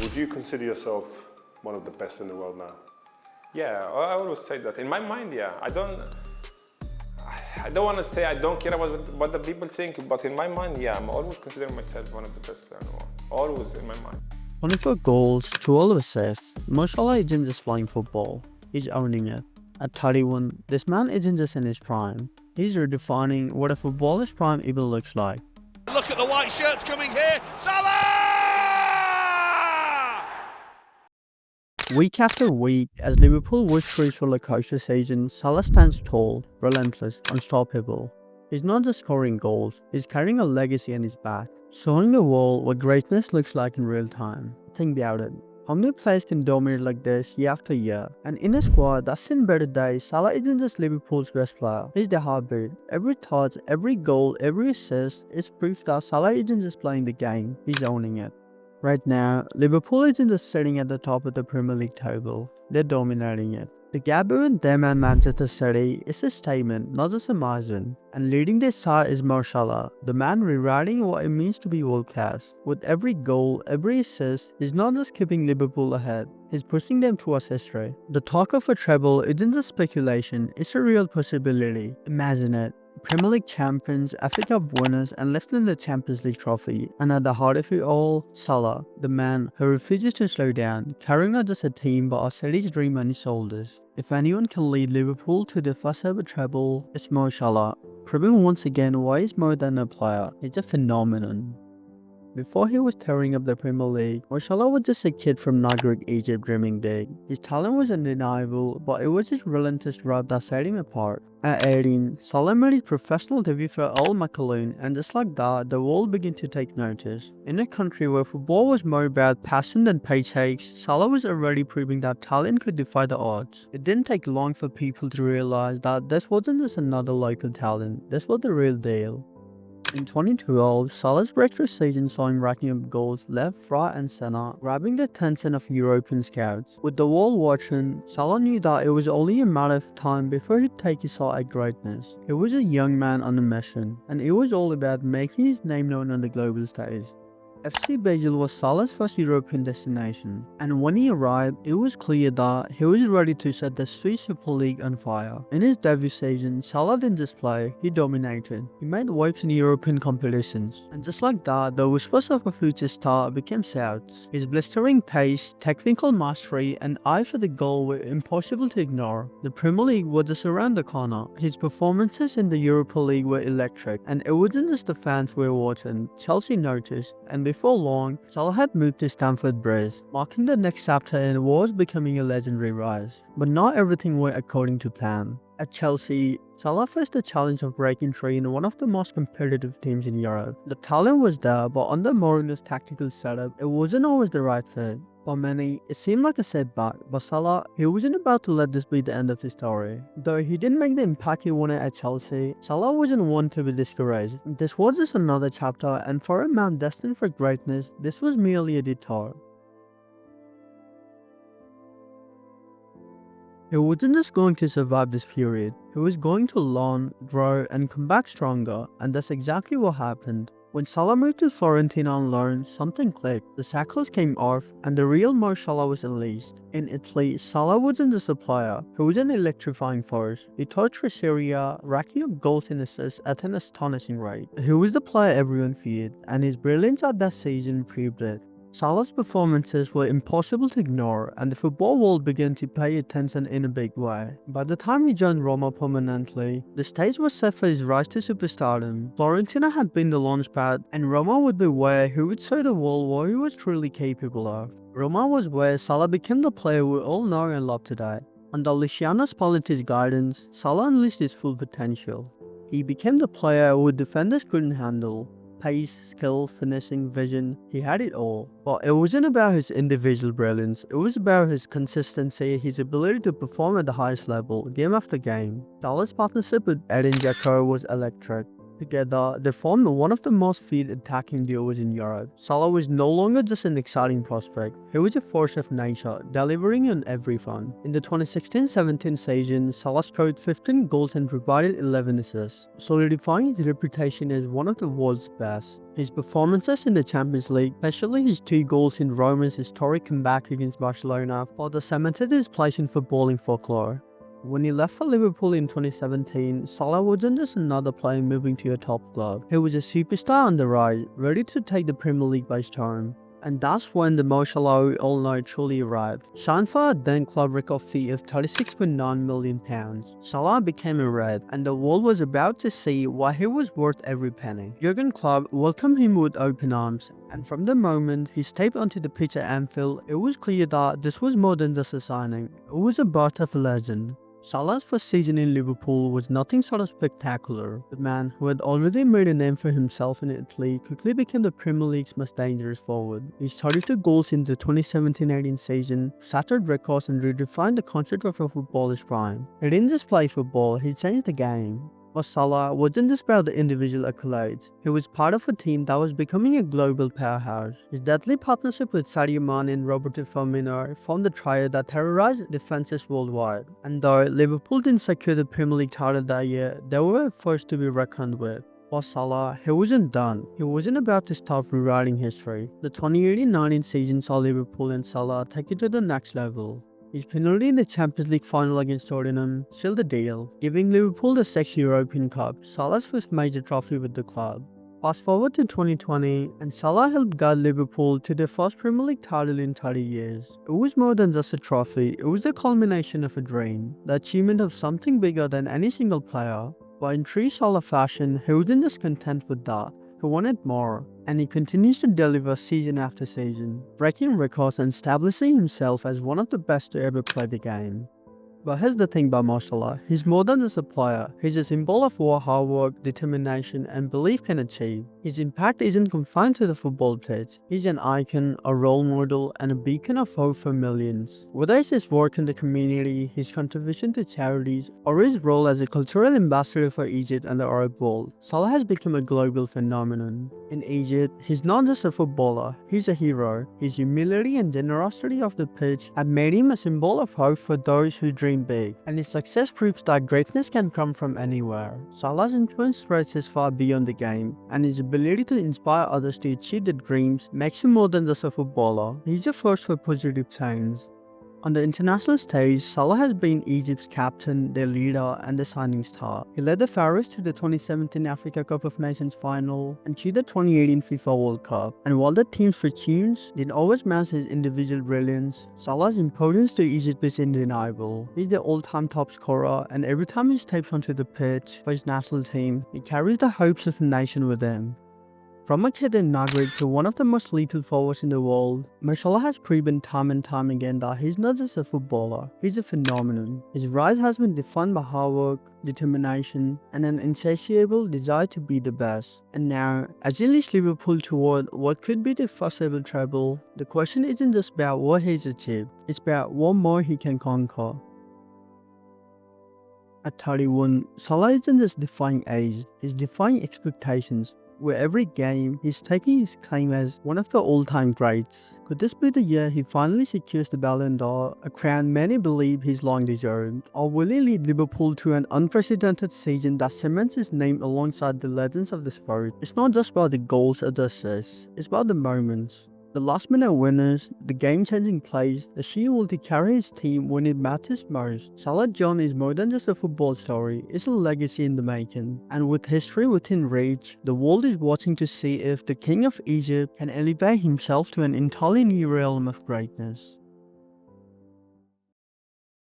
Would you consider yourself one of the best in the world now? Yeah, I always say that. In my mind, yeah. I don't want to say I don't care about what the people think, but in my mind, yeah, I'm always considering myself one of the best players in the world. Always in my mind. 24 goals, 12 assists. Mashallah isn't just playing football, he's owning it. At 31, this man isn't just in his prime, he's redefining what a footballer's prime even looks like. Look at the white shirts coming here, Salah! Week after week, as Liverpool works through its roller coaster season, Salah stands tall, relentless, unstoppable. He's not just scoring goals, he's carrying a legacy on his back, showing the world what greatness looks like in real time. Think about it. How many players can dominate like this year after year? And in a squad that's seen better days, Salah isn't just Liverpool's best player, he's the heartbeat. Every touch, every goal, every assist is proof that Salah isn't just playing the game, he's owning it. Right now, Liverpool isn't just sitting at the top of the Premier League table, they're dominating it. The gap between them and Manchester City is a statement, not just a margin. And leading this side is Martial, the man rewriting what it means to be world class. With every goal, every assist, he's not just keeping Liverpool ahead, he's pushing them towards history. The talk of a treble isn't just speculation, it's a real possibility. Imagine it. Premier League champions, FA Cup winners, and lifting the Champions League trophy. And at the heart of it all, Salah, the man who refuses to slow down, carrying not just a team but a city's dream on his shoulders. If anyone can lead Liverpool to the first ever treble, it's Mo Salah, proving once again why he's more than a player, he's a phenomenon. Before he was tearing up the Premier League, Martial was just a kid from Nagrig, Egypt dreaming big. His talent was undeniable, but it was his relentless drive that set him apart. At 18, Salah made his professional debut for Al Makaloun, and just like that, the world began to take notice. In a country where football was more about passion than paychecks, Salah was already proving that talent could defy the odds. It didn't take long for people to realize that this wasn't just another local talent, this was the real deal. In 2012, Salah's breakthrough season saw him racking up goals left, right and centre, grabbing the attention of European scouts. With the world watching, Salah knew that it was only a matter of time before he'd take his shot at greatness. He was a young man on a mission, and it was all about making his name known on the global stage. FC Basel was Salah's first European destination, and when he arrived, it was clear that he was ready to set the Swiss Super League on fire. In his debut season, Salah didn't just play, he dominated. He made waves in European competitions, and just like that, the whispers of a future star became shouts. His blistering pace, technical mastery, and eye for the goal were impossible to ignore. The Premier League was just around the corner. His performances in the Europa League were electric, and it wasn't just the fans who were watching. Chelsea noticed, and before long, Salah had moved to Stamford Bridge, marking the next chapter in what was becoming a legendary rise. But not everything went according to plan. At Chelsea, Salah faced the challenge of breaking through in one of the most competitive teams in Europe. The talent was there, but under Mourinho's tactical setup, it wasn't always the right fit. For many, it seemed like a setback, but Salah, he wasn't about to let this be the end of his story. Though he didn't make the impact he wanted at Chelsea, Salah wasn't one to be discouraged. This was just another chapter, and for a man destined for greatness, this was merely a detour. He wasn't just going to survive this period, he was going to learn, grow, and come back stronger, and that's exactly what happened. When Salah moved to Fiorentina on loan, something clicked. The shackles came off, and the real Mo Salah was unleashed. In Italy, Salah wasn't just a player, he was an electrifying force. He torched Serie A, racking up goals and assists at an astonishing rate. He was the player everyone feared, and his brilliance at that season proved it. Salah's performances were impossible to ignore, and the football world began to pay attention in a big way. By the time he joined Roma permanently, the stage was set for his rise to superstardom. Fiorentina had been the launchpad, and Roma would be where he would show the world what he was truly capable of. Roma was where Salah became the player we all know and love today. Under Luciano Spalletti's guidance, Salah unleashed his full potential. He became the player who defenders couldn't handle. Pace, skill, finishing, vision, he had it all. But it wasn't about his individual brilliance, it was about his consistency, his ability to perform at the highest level, game after game. Salah's partnership with Edin Dzeko was electric. Together, they formed one of the most feared attacking duos in Europe. Salah was no longer just an exciting prospect, he was a force of nature, delivering on every front. In the 2016-17 season, Salah scored 15 goals and provided 11 assists, solidifying his reputation as one of the world's best. His performances in the Champions League, especially his 2 goals in Roma's historic comeback against Barcelona, further cemented his place in footballing folklore. When he left for Liverpool in 2017, Salah wasn't just another player moving to a top club. He was a superstar on the rise, ready to take the Premier League by storm. And that's when the martial we all know truly arrived. Signed for a then club record fee of £36.9 million, Salah became a Red, and the world was about to see why he was worth every penny. Jurgen Klopp welcomed him with open arms, and from the moment he stepped onto the pitch at Anfield, it was clear that this was more than just a signing. It was a birth of a legend. Salah's first season in Liverpool was nothing short of spectacular. The man, who had already made a name for himself in Italy, quickly became the Premier League's most dangerous forward. His 32 goals in the 2017-18 season shattered records and redefined the concept of a footballer's prime. He didn't just play football, he changed the game. But Salah wasn't just about the individual accolades. He was part of a team that was becoming a global powerhouse. His deadly partnership with Sadio Mane and Roberto Firmino formed a trio that terrorized defenses worldwide. And though Liverpool didn't secure the Premier League title that year, they were a force to be reckoned with. For Salah, he wasn't done. He wasn't about to start rewriting history. The 2018-19 season saw Liverpool and Salah take it to the next level. His penalty in the Champions League final against Tottenham sealed the deal, giving Liverpool the sixth European Cup, Salah's first major trophy with the club. Fast forward to 2020, and Salah helped guide Liverpool to their first Premier League title in 30 years. It was more than just a trophy, it was the culmination of a dream, the achievement of something bigger than any single player. But in true Salah fashion, he wasn't just content with that. He wanted more, and he continues to deliver season after season, breaking records and establishing himself as one of the best to ever play the game. But here's the thing about Mo Salah, he's more than just a player, he's a symbol of what hard work, determination and belief can achieve. His impact isn't confined to the football pitch, he's an icon, a role model and a beacon of hope for millions. Whether it's his work in the community, his contribution to charities, or his role as a cultural ambassador for Egypt and the Arab world, Salah has become a global phenomenon. In Egypt, he's not just a footballer, he's a hero. His humility and generosity off the pitch have made him a symbol of hope for those who dream big, and his success proves that greatness can come from anywhere. Salah's influence stretches far beyond the game, and his ability to inspire others to achieve their dreams makes him more than just a footballer. He's a force for positive change. On the international stage, Salah has been Egypt's captain, their leader, and the shining star. He led the Pharaohs to the 2017 Africa Cup of Nations final and to the 2018 FIFA World Cup. And while the team's fortunes didn't always match his individual brilliance, Salah's importance to Egypt is undeniable. He's the all-time top scorer, and every time he steps onto the pitch for his national team, he carries the hopes of the nation with him. From a kid in Nagrig to one of the most lethal forwards in the world, Mo Salah has proven time and time again that he's not just a footballer, he's a phenomenon. His rise has been defined by hard work, determination, and an insatiable desire to be the best. And now, as he leads Liverpool toward what could be the first ever treble, the question isn't just about what he's achieved, it's about what more he can conquer. At 31, Salah isn't just defying age, he's defying expectations. Where every game, he's taking his claim as one of the all-time greats. Could this be the year he finally secures the Ballon d'Or, a crown many believe he's long deserved? Or will he lead Liverpool to an unprecedented season that cements his name alongside the legends of the sport? It's not just about the goals or the assists, it's about the moments. The last-minute winners, the game-changing plays, the sheer will to carry his team when it matters most. Salah John is more than just a football story, it's a legacy in the making. And with history within reach, the world is watching to see if the King of Egypt can elevate himself to an entirely new realm of greatness.